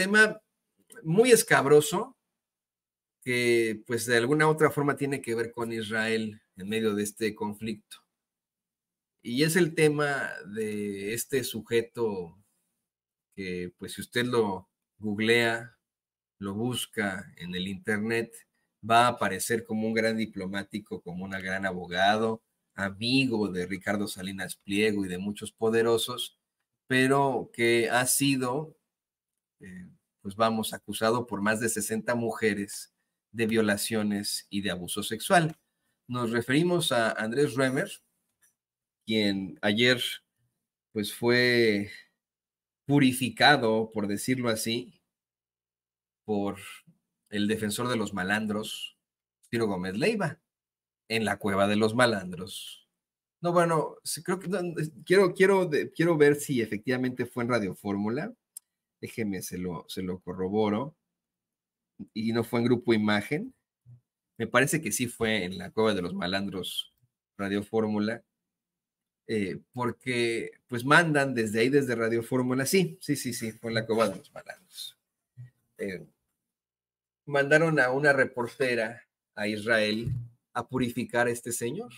tema muy escabroso que pues de alguna u otra forma tiene que ver con Israel en medio de este conflicto. Y es el tema de este sujeto que pues si usted lo googlea, lo busca en el internet, va a aparecer como un gran diplomático, como un gran abogado, amigo de Ricardo Salinas Pliego y de muchos poderosos, pero que ha sido, pues vamos, acusado por más de 60 mujeres de violaciones y de abuso sexual. Nos referimos a Andrés Römer, quien ayer pues fue purificado, por decirlo así, por el defensor de los malandros, Ciro Gómez Leiva, en la cueva de los malandros. No, bueno, creo que quiero ver si efectivamente fue en Radio Fórmula. Déjeme, se lo corroboro. Y no fue en Grupo Imagen. Me parece que sí fue en la cueva de los malandros Radio Fórmula. Porque pues mandan desde ahí, desde Radio Fórmula, sí, fue en la cueva de los malandros. Mandaron a una reportera a Israel a purificar a este señor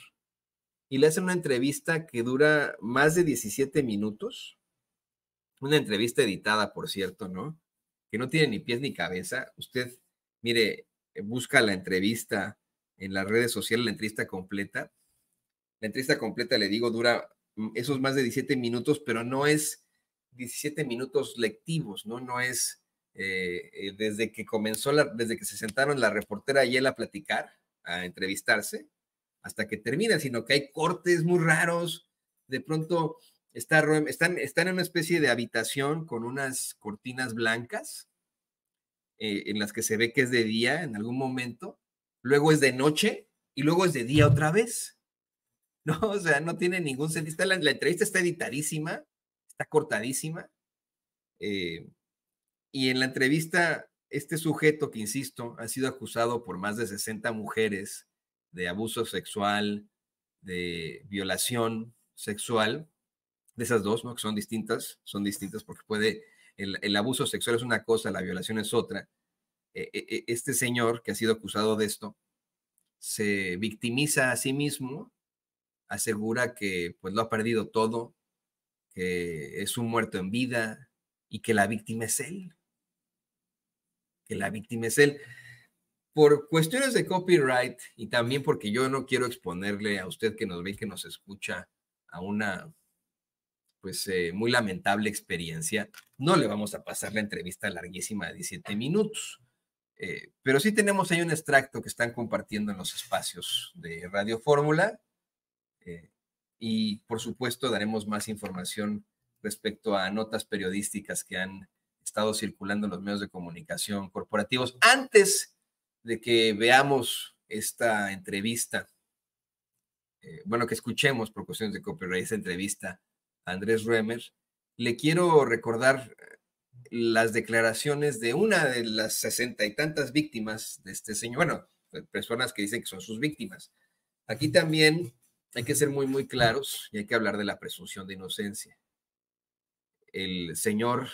y le hacen una entrevista que dura más de 17 minutos, una entrevista editada, por cierto, ¿no? Que no tiene ni pies ni cabeza. Usted, mire, busca la entrevista en las redes sociales, la entrevista completa. La entrevista completa, le digo, dura esos más de 17 minutos, pero no es 17 minutos lectivos, ¿no? No es desde que desde que se sentaron la reportera y él a platicar, a entrevistarse, hasta que termina, sino que hay cortes muy raros. De pronto están en una especie de habitación con unas cortinas blancas en las que se ve que es de día en algún momento, luego es de noche y luego es de día otra vez. No, o sea, no tiene ningún sentido. La entrevista está editadísima, está cortadísima. Y en la entrevista, este sujeto que, insisto, ha sido acusado por más de 60 mujeres de abuso sexual, de violación sexual, de esas dos, ¿no? Que son distintas porque el abuso sexual es una cosa, la violación es otra. Este señor que ha sido acusado de esto se victimiza a sí mismo, asegura que pues lo ha perdido todo, que es un muerto en vida y que la víctima es él. Que la víctima es él. Por cuestiones de copyright y también porque yo no quiero exponerle a usted que nos ve y que nos escucha a una pues muy lamentable experiencia, no le vamos a pasar la entrevista larguísima de 17 minutos. Pero sí tenemos ahí un extracto que están compartiendo en los espacios de Radio Fórmula. Y por supuesto daremos más información respecto a notas periodísticas que han estado circulando en los medios de comunicación corporativos. Antes de que veamos esta entrevista, bueno, que escuchemos por cuestiones de copyright esta entrevista a Andrés Römer, le quiero recordar las declaraciones de una de las 60 y tantas víctimas de este señor, bueno, personas que dicen que son sus víctimas. Aquí también hay que ser muy, muy claros y hay que hablar de la presunción de inocencia. El señor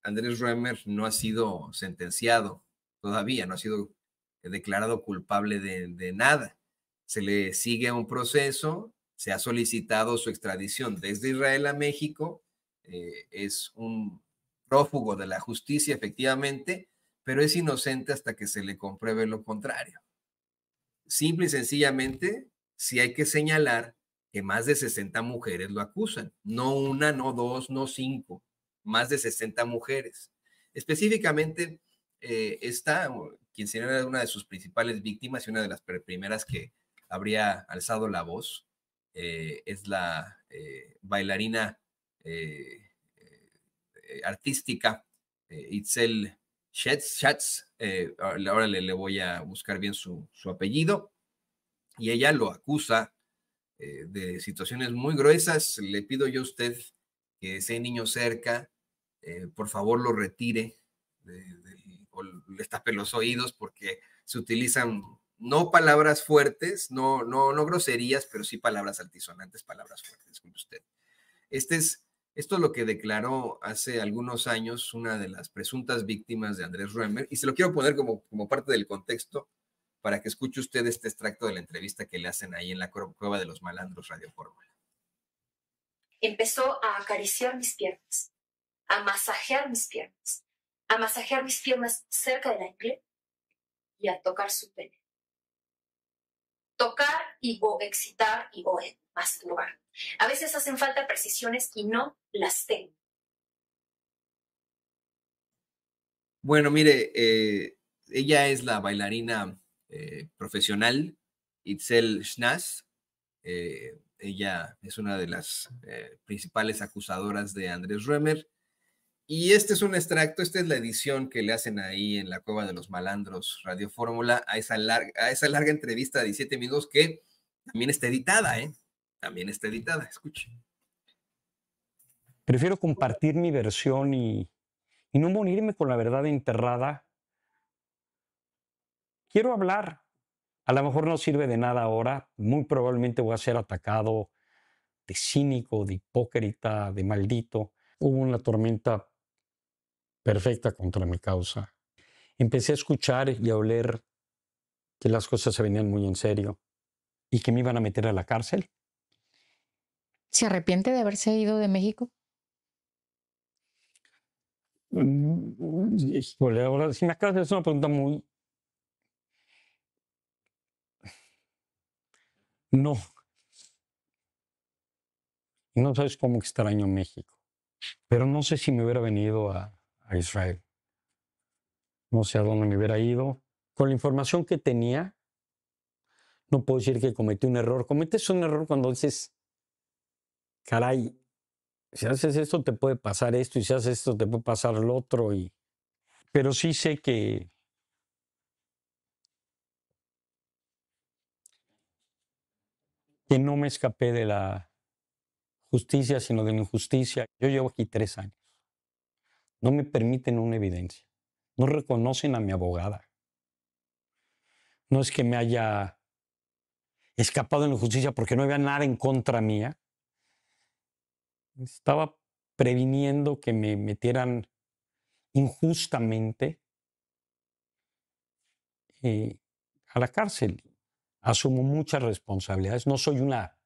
Andrés Römer no ha sido sentenciado todavía, no ha sido declarado culpable de nada. Se le sigue un proceso, se ha solicitado su extradición desde Israel a México, es un prófugo de la justicia, efectivamente, pero es inocente hasta que se le compruebe lo contrario. Simple y sencillamente, sí hay que señalar que más de 60 mujeres lo acusan. No una, no dos, no cinco, más de 60 mujeres. Específicamente, esta, quien sería una de sus principales víctimas y una de las primeras que habría alzado la voz, es la bailarina artística Itzel Schatz, ahora le voy a buscar bien su apellido, y ella lo acusa de situaciones muy gruesas. Le pido yo a usted que ese niño cerca, por favor lo retire, o le tape los oídos, porque se utilizan no palabras fuertes, no groserías, pero sí palabras altisonantes, palabras fuertes, disculpe usted. Este es Esto es lo que declaró hace algunos años una de las presuntas víctimas de Andrés Römer, y se lo quiero poner como parte del contexto para que escuche usted este extracto de la entrevista que le hacen ahí en la Cueva de los Malandros Radio Fórmula. Empezó a acariciar mis piernas, a masajear mis piernas cerca de la ingle y a tocar su pene. Tocar y o excitar y o masturbar. A veces hacen falta precisiones y no las tengo. Bueno, mire, ella es la bailarina profesional Itzel Schnaz. Ella es una de las principales acusadoras de Andrés Römer. Y este es un extracto, esta es la edición que le hacen ahí en la Cueva de los Malandros Radio Fórmula a esa larga entrevista de 17 minutos que también está editada, ¿eh? También está editada, escuche. Prefiero compartir mi versión y no morirme con la verdad enterrada. Quiero hablar. A lo mejor no sirve de nada ahora. Muy probablemente voy a ser atacado de cínico, de hipócrita, de maldito. Hubo una tormenta perfecta contra mi causa. Empecé a escuchar y a oler que las cosas se venían muy en serio y que me iban a meter a la cárcel. ¿Se arrepiente de haberse ido de México? Híjole, ahora si me acabas de hacer una pregunta muy... No. No sabes cómo extraño México. Pero no sé si me hubiera venido a Israel. No sé a dónde me hubiera ido. Con la información que tenía, no puedo decir que cometí un error. Cometes un error cuando dices, caray, si haces esto te puede pasar esto y si haces esto te puede pasar lo otro. Pero sí sé que no me escapé de la justicia, sino de la injusticia. Yo llevo aquí 3 años. No me permiten una evidencia. No reconocen a mi abogada. No es que me haya escapado de la injusticia porque no había nada en contra mía. Estaba previniendo que me metieran injustamente a la cárcel. Asumo muchas responsabilidades. No soy una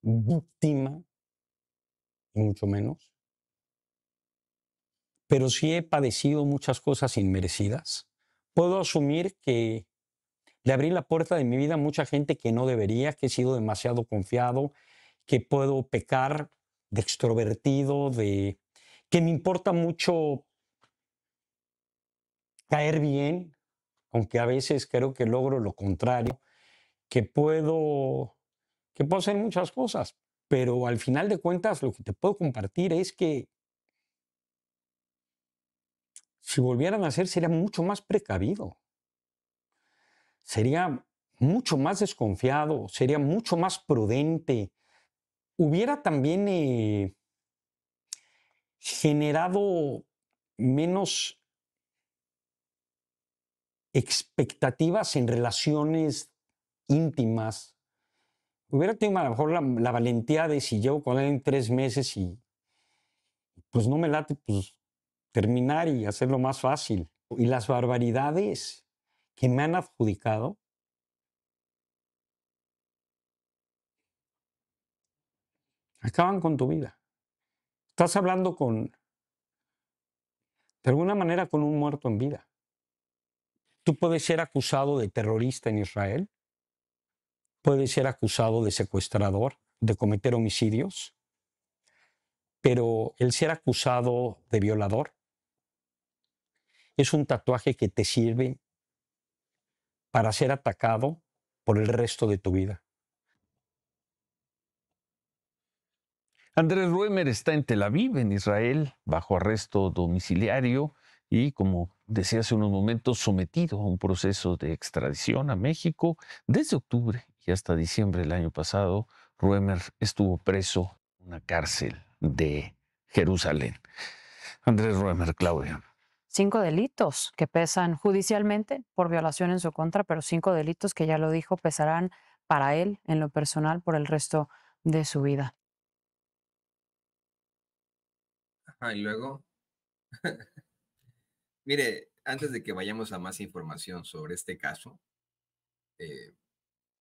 víctima, ni mucho menos. Pero sí he padecido muchas cosas inmerecidas. Puedo asumir que le abrí la puerta de mi vida a mucha gente que no debería, que he sido demasiado confiado, que puedo pecar de extrovertido, de que me importa mucho caer bien, aunque a veces creo que logro lo contrario, que puedo hacer muchas cosas, pero al final de cuentas lo que te puedo compartir es que si volvieran a hacer sería mucho más precavido, sería mucho más desconfiado, sería mucho más prudente. Hubiera también generado menos expectativas en relaciones íntimas. Hubiera tenido a lo mejor la valentía de si llevo con él en 3 meses y pues no me late, pues terminar y hacerlo más fácil. Y las barbaridades que me han adjudicado acaban con tu vida. Estás hablando de alguna manera, con un muerto en vida. Tú puedes ser acusado de terrorista en Israel, puedes ser acusado de secuestrador, de cometer homicidios, pero el ser acusado de violador es un tatuaje que te sirve para ser atacado por el resto de tu vida. Andrés Römer está en Tel Aviv, en Israel, bajo arresto domiciliario y, como decía hace unos momentos, sometido a un proceso de extradición a México. Desde octubre y hasta diciembre del año pasado, Römer estuvo preso en una cárcel de Jerusalén. Andrés Römer, Claudia. 5 delitos que pesan judicialmente por violación en su contra, pero 5 delitos que ya lo dijo pesarán para él en lo personal por el resto de su vida. Ajá, y luego, mire, antes de que vayamos a más información sobre este caso, eh,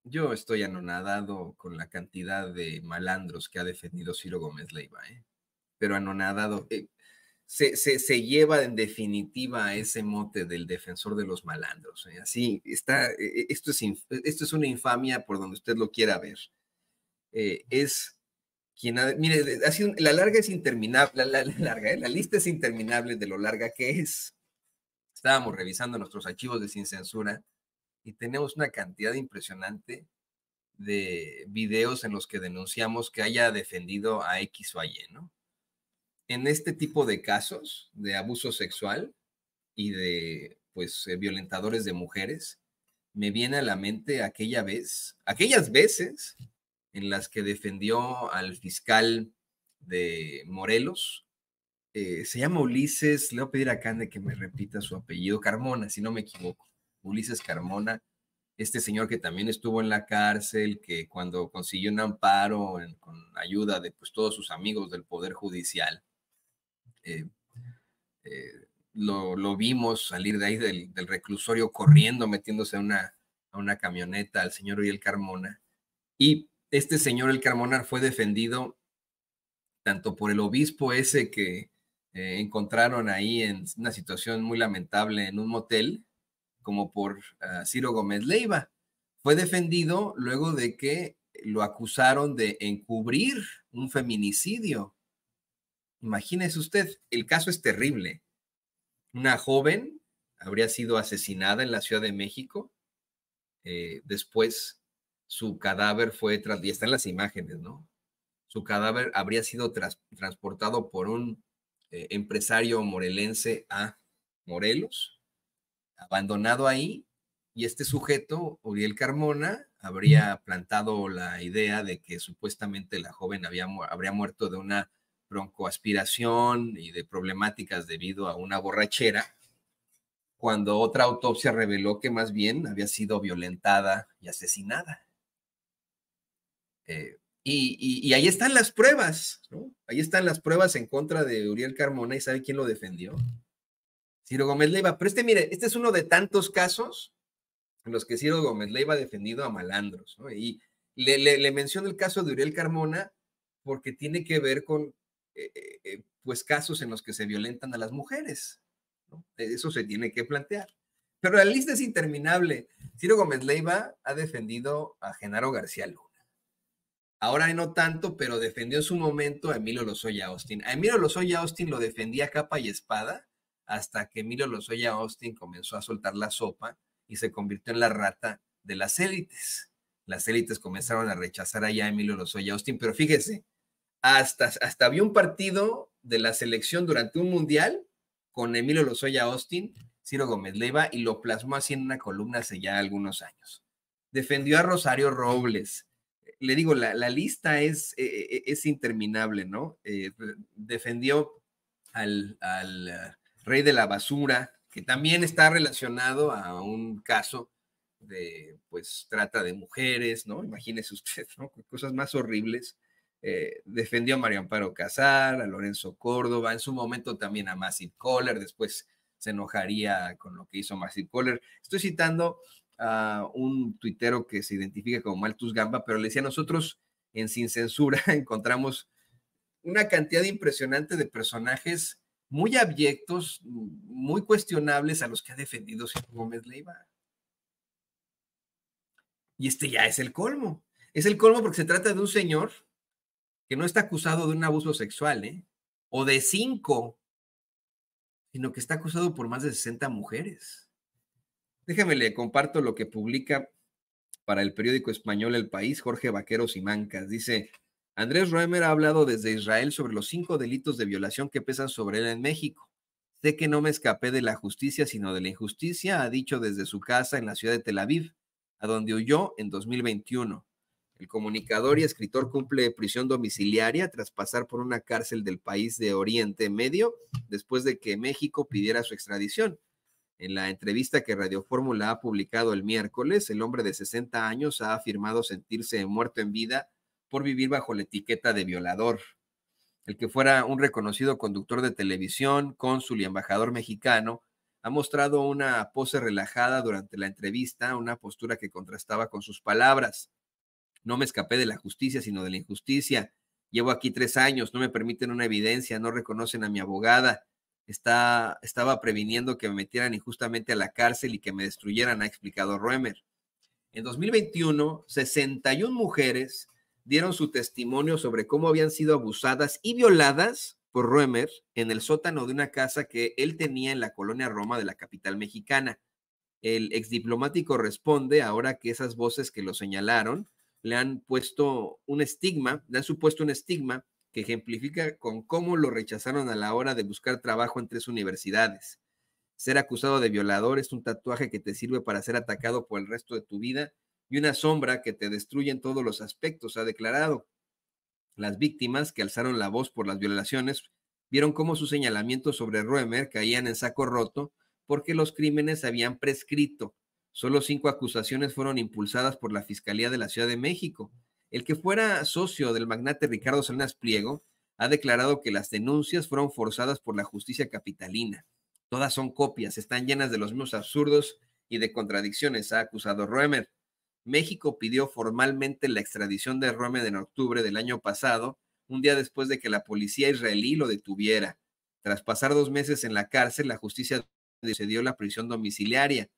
yo estoy anonadado con la cantidad de malandros que ha defendido Ciro Gómez Leiva, pero anonadado. Se lleva en definitiva a ese mote del defensor de los malandros. Así está, esto es una infamia por donde usted lo quiera ver. Es quien mire, la larga es interminable, la lista es interminable de lo larga que es. Estábamos revisando nuestros archivos de Sin Censura y tenemos una cantidad impresionante de videos en los que denunciamos que haya defendido a X o a Y, ¿no? En este tipo de casos de abuso sexual y de, pues, violentadores de mujeres, me viene a la mente aquellas veces en las que defendió al fiscal de Morelos. Se llama Ulises, le voy a pedir a Cande que me repita su apellido, Carmona, si no me equivoco. Ulises Carmona, este señor que también estuvo en la cárcel, que cuando consiguió un amparo con ayuda de, pues, todos sus amigos del Poder Judicial, lo vimos salir de ahí del reclusorio corriendo, metiéndose a una camioneta al señor Uriel Carmona. Y este señor El Carmona fue defendido tanto por el obispo ese que encontraron ahí en una situación muy lamentable en un motel, como por Ciro Gómez Leiva. Fue defendido luego de que lo acusaron de encubrir un feminicidio. Imagínese usted, el caso es terrible. Una joven habría sido asesinada en la Ciudad de México. Después su cadáver y están las imágenes, ¿no? Su cadáver habría sido transportado por un empresario morelense a Morelos, abandonado ahí, y este sujeto, Uriel Carmona, habría plantado la idea de que supuestamente la joven habría muerto de una broncoaspiración y de problemáticas debido a una borrachera, cuando otra autopsia reveló que más bien había sido violentada y asesinada. Y ahí están las pruebas, ¿no? Ahí están las pruebas en contra de Uriel Carmona, y ¿sabe quién lo defendió? Ciro Gómez Leiva. Pero mire, este es uno de tantos casos en los que Ciro Gómez Leiva ha defendido a malandros, ¿no? Y le menciono el caso de Uriel Carmona porque tiene que ver con pues casos en los que se violentan a las mujeres, ¿no? Eso se tiene que plantear. Pero la lista es interminable. Ciro Gómez Leiva ha defendido a Genaro García Luna. Ahora no tanto, pero defendió en su momento a Emilio Lozoya Austin. A Emilio Lozoya Austin lo defendía capa y espada hasta que Emilio Lozoya Austin comenzó a soltar la sopa y se convirtió en la rata de las élites. Las élites comenzaron a rechazar allá a Emilio Lozoya Austin, pero fíjese, hasta había un partido de la selección durante un mundial con Emilio Lozoya Austin, Ciro Gómez Leiva, y lo plasmó así en una columna hace ya algunos años. Defendió a Rosario Robles. Le digo, la lista es interminable, ¿no? Defendió al rey de la basura, que también está relacionado a un caso de, pues, trata de mujeres, ¿no? Imagínese usted, ¿no? Cosas más horribles. Defendió a María Amparo Casar, a Lorenzo Córdoba, en su momento también a Massive Caller, después se enojaría con lo que hizo Massive Caller. Estoy citando a un tuitero que se identifica como Malthus Gamba, pero le decía, nosotros en Sin Censura encontramos una cantidad impresionante de personajes muy abyectos, muy cuestionables, a los que ha defendido Ciro Gómez Leiva. Y este ya es el colmo. Es el colmo porque se trata de un señor que no está acusado de un abuso sexual, o de 5, sino que está acusado por más de 60 mujeres. Déjame le comparto lo que publica para el periódico español El País, Jorge Vaquero Simancas. Dice, Andrés Roemer ha hablado desde Israel sobre los 5 delitos de violación que pesan sobre él en México. Sé que no me escapé de la justicia, sino de la injusticia, ha dicho desde su casa en la ciudad de Tel Aviv, a donde huyó en 2021. El comunicador y escritor cumple prisión domiciliaria tras pasar por una cárcel del país de Oriente Medio después de que México pidiera su extradición. En la entrevista que Radio Fórmula ha publicado el miércoles, el hombre de 60 años ha afirmado sentirse muerto en vida por vivir bajo la etiqueta de violador. el que fuera un reconocido conductor de televisión, cónsul y embajador mexicano, ha mostrado una pose relajada durante la entrevista, una postura que contrastaba con sus palabras. No me escapé de la justicia, sino de la injusticia. Llevo aquí 3 años, no me permiten una evidencia, no reconocen a mi abogada. Estaba previniendo que me metieran injustamente a la cárcel y que me destruyeran, ha explicado Roemer. En 2021, 61 mujeres dieron su testimonio sobre cómo habían sido abusadas y violadas por Roemer en el sótano de una casa que él tenía en la colonia Roma de la capital mexicana. El exdiplomático responde ahora que esas voces que lo señalaron le han supuesto un estigma que ejemplifica con cómo lo rechazaron a la hora de buscar trabajo en 3 universidades. Ser acusado de violador es un tatuaje que te sirve para ser atacado por el resto de tu vida y una sombra que te destruye en todos los aspectos, ha declarado. Las víctimas que alzaron la voz por las violaciones vieron cómo sus señalamientos sobre Roemer caían en saco roto porque los crímenes habían prescrito. Solo 5 acusaciones fueron impulsadas por la Fiscalía de la Ciudad de México. El que fuera socio del magnate Ricardo Salinas Pliego ha declarado que las denuncias fueron forzadas por la justicia capitalina. Todas son copias, están llenas de los mismos absurdos y de contradicciones, ha acusado Roemer. México pidió formalmente la extradición de Roemer en octubre del año pasado, un día después de que la policía israelí lo detuviera. Tras pasar 2 meses en la cárcel, la justicia decidió la prisión domiciliaria,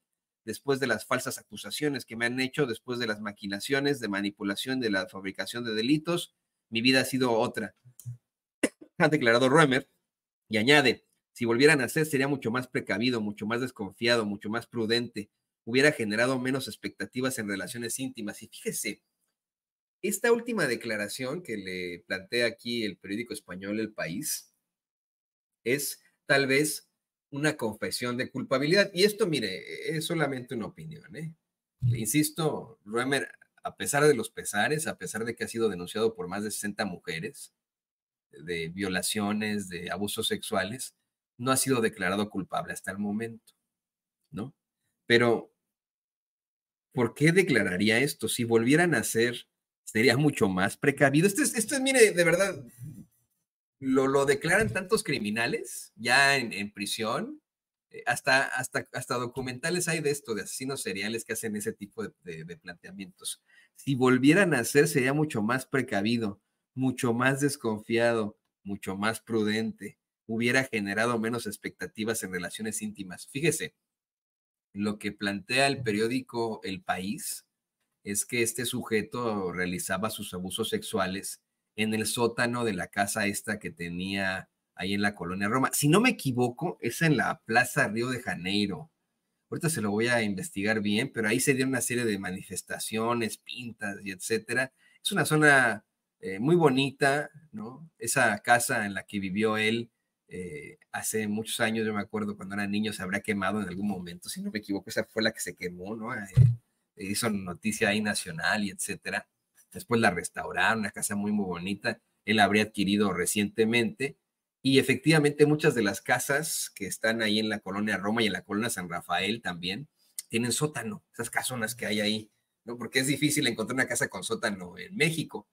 después de las falsas acusaciones que me han hecho, después de las maquinaciones de manipulación de la fabricación de delitos, mi vida ha sido otra, ha declarado Roemer, y añade, si volvieran a hacer sería mucho más precavido, mucho más desconfiado, mucho más prudente, hubiera generado menos expectativas en relaciones íntimas. Y fíjese, esta última declaración que le plantea aquí el periódico español El País es tal vez una confesión de culpabilidad. Y esto, mire, es solamente una opinión, ¿eh? Le insisto, Roemer, a pesar de los pesares, a pesar de que ha sido denunciado por más de 60 mujeres de violaciones, de abusos sexuales, no ha sido declarado culpable hasta el momento, ¿no? Pero ¿por qué declararía esto? Si volvieran a hacer, sería mucho más precavido. Esto es mire, de verdad, lo declaran tantos criminales ya en prisión, hasta documentales hay de esto, de asesinos seriales que hacen ese tipo de planteamientos. Si volvieran a hacer, sería mucho más precavido, mucho más desconfiado, mucho más prudente, hubiera generado menos expectativas en relaciones íntimas. Fíjese, lo que plantea el periódico El País es que este sujeto realizaba sus abusos sexuales en el sótano de la casa esta que tenía ahí en la colonia Roma. Si no me equivoco, es en la Plaza Río de Janeiro. Ahorita se lo voy a investigar bien, pero ahí se dieron una serie de manifestaciones, pintas y etcétera. Es una zona muy bonita, ¿no? Esa casa en la que vivió él hace muchos años, yo me acuerdo cuando era niño, se habrá quemado en algún momento. Si no me equivoco, esa fue la que se quemó, ¿no? Hizo noticia ahí nacional y etcétera. Después la restauraron, una casa muy, muy bonita. Él habría adquirido recientemente. Y efectivamente muchas de las casas que están ahí en la colonia Roma y en la colonia San Rafael también tienen sótano, esas casonas que hay ahí, ¿no? Porque es difícil encontrar una casa con sótano en México,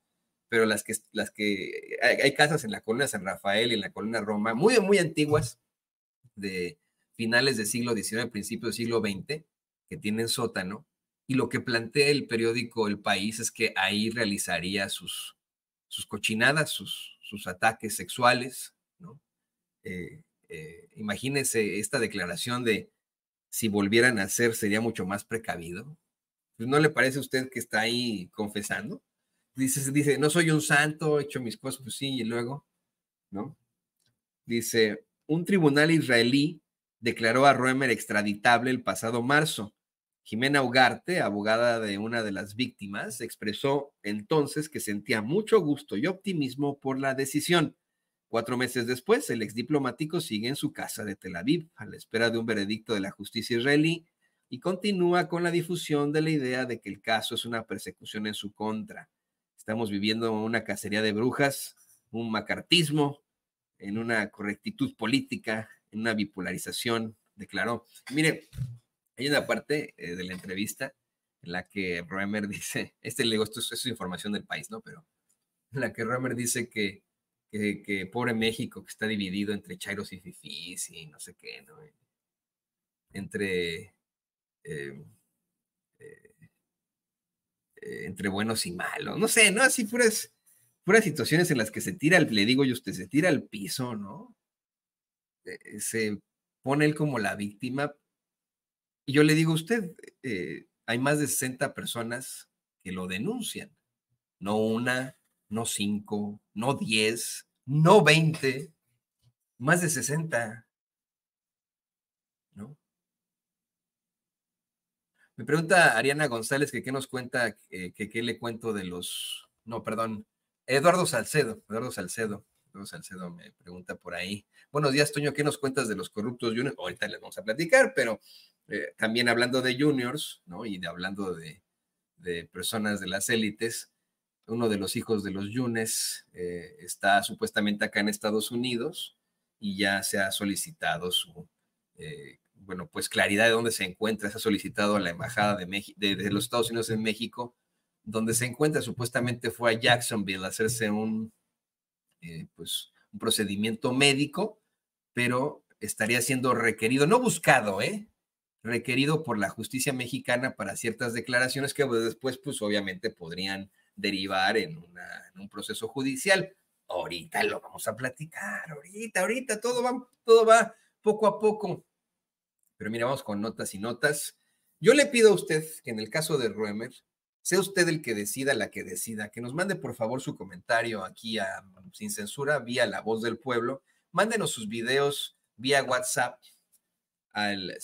pero hay casas en la colonia San Rafael y en la colonia Roma, muy, muy antiguas, de finales del siglo XIX, principios del siglo XX, que tienen sótano, y lo que plantea el periódico El País es que ahí realizaría sus cochinadas, sus ataques sexuales, ¿no? Imagínense esta declaración de si volvieran a hacer sería mucho más precavido. Pues, ¿no le parece a usted que está ahí confesando? Dice, no soy un santo, he hecho mis cosas, pues sí, y luego, ¿no? Dice, un tribunal israelí declaró a Roemer extraditable el pasado marzo. Jimena Ugarte, abogada de una de las víctimas, expresó entonces que sentía mucho gusto y optimismo por la decisión. 4 meses después, el exdiplomático sigue en su casa de Tel Aviv, a la espera de un veredicto de la justicia israelí, y continúa con la difusión de la idea de que el caso es una persecución en su contra. Estamos viviendo una cacería de brujas, un macartismo, en una correctitud política, en una bipolarización, declaró. Mire, hay una parte de la entrevista en la que Roemer dice, esto es información del País, ¿no? Pero en la que Roemer dice que que pobre México, que está dividido entre chairos y fifís y no sé qué, ¿no? Entre, eh, entre buenos y malos, no sé, ¿no? Así puras situaciones en las que se tira, le digo yo a usted, se tira al piso, ¿no? Se pone él como la víctima. Y yo le digo a usted, hay más de 60 personas que lo denuncian. No una, no 5, no 10, no 20, más de 60, ¿no? Me pregunta Ariana González que qué nos cuenta, que qué le cuento de los... No, perdón, Eduardo Salcedo me pregunta por ahí. Buenos días, Toño, ¿qué nos cuentas de los corruptos juniors? Ahorita les vamos a platicar, pero también hablando de juniors, ¿no? Y hablando de personas de las élites, uno de los hijos de los Yunes está supuestamente acá en Estados Unidos y ya se ha solicitado su, bueno, pues claridad de dónde se encuentra. Se ha solicitado a la Embajada de los Estados Unidos en México, donde se encuentra. Supuestamente fue a Jacksonville a hacerse pues, un procedimiento médico, pero estaría siendo requerido, no buscado, requerido por la justicia mexicana para ciertas declaraciones que después, pues obviamente podrían derivar en un proceso judicial. Ahorita lo vamos a platicar, ahorita, todo va poco a poco. Pero mira, vamos con notas y notas. Yo le pido a usted que en el caso de Roemer, sea usted el que decida, la que decida, que nos mande por favor su comentario aquí sin censura, vía La Voz del Pueblo. Mándenos sus videos vía WhatsApp al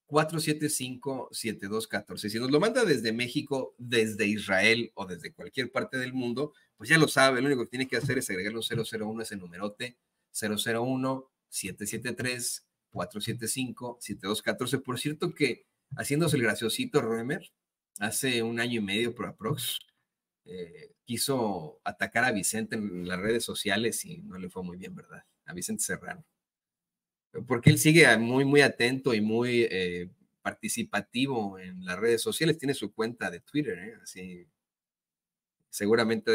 773-475-7214. Si nos lo manda desde México, desde Israel o desde cualquier parte del mundo, pues ya lo sabe, lo único que tiene que hacer es agregarle un 001 ese numerote, 001-773-475-7214. Por cierto que, haciéndose el graciosito, Roemer, hace un año y medio por aprox, quiso atacar a Vicente en las redes sociales y no le fue muy bien, ¿verdad? A Vicente Serrano. Porque él sigue muy, muy atento y muy participativo en las redes sociales. Tiene su cuenta de Twitter, así seguramente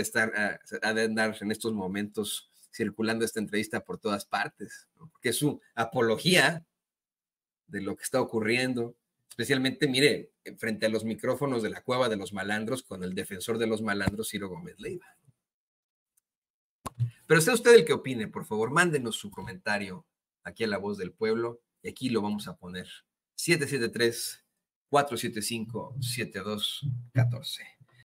ha de andar en estos momentos circulando esta entrevista por todas partes, ¿no? Porque es su apología de lo que está ocurriendo, especialmente, mire, frente a los micrófonos de la Cueva de los Malandros con el defensor de los malandros, Ciro Gómez Leiva. Pero sea usted el que opine, por favor, mándenos su comentario aquí a La Voz del Pueblo, y aquí lo vamos a poner. 773-475-7214.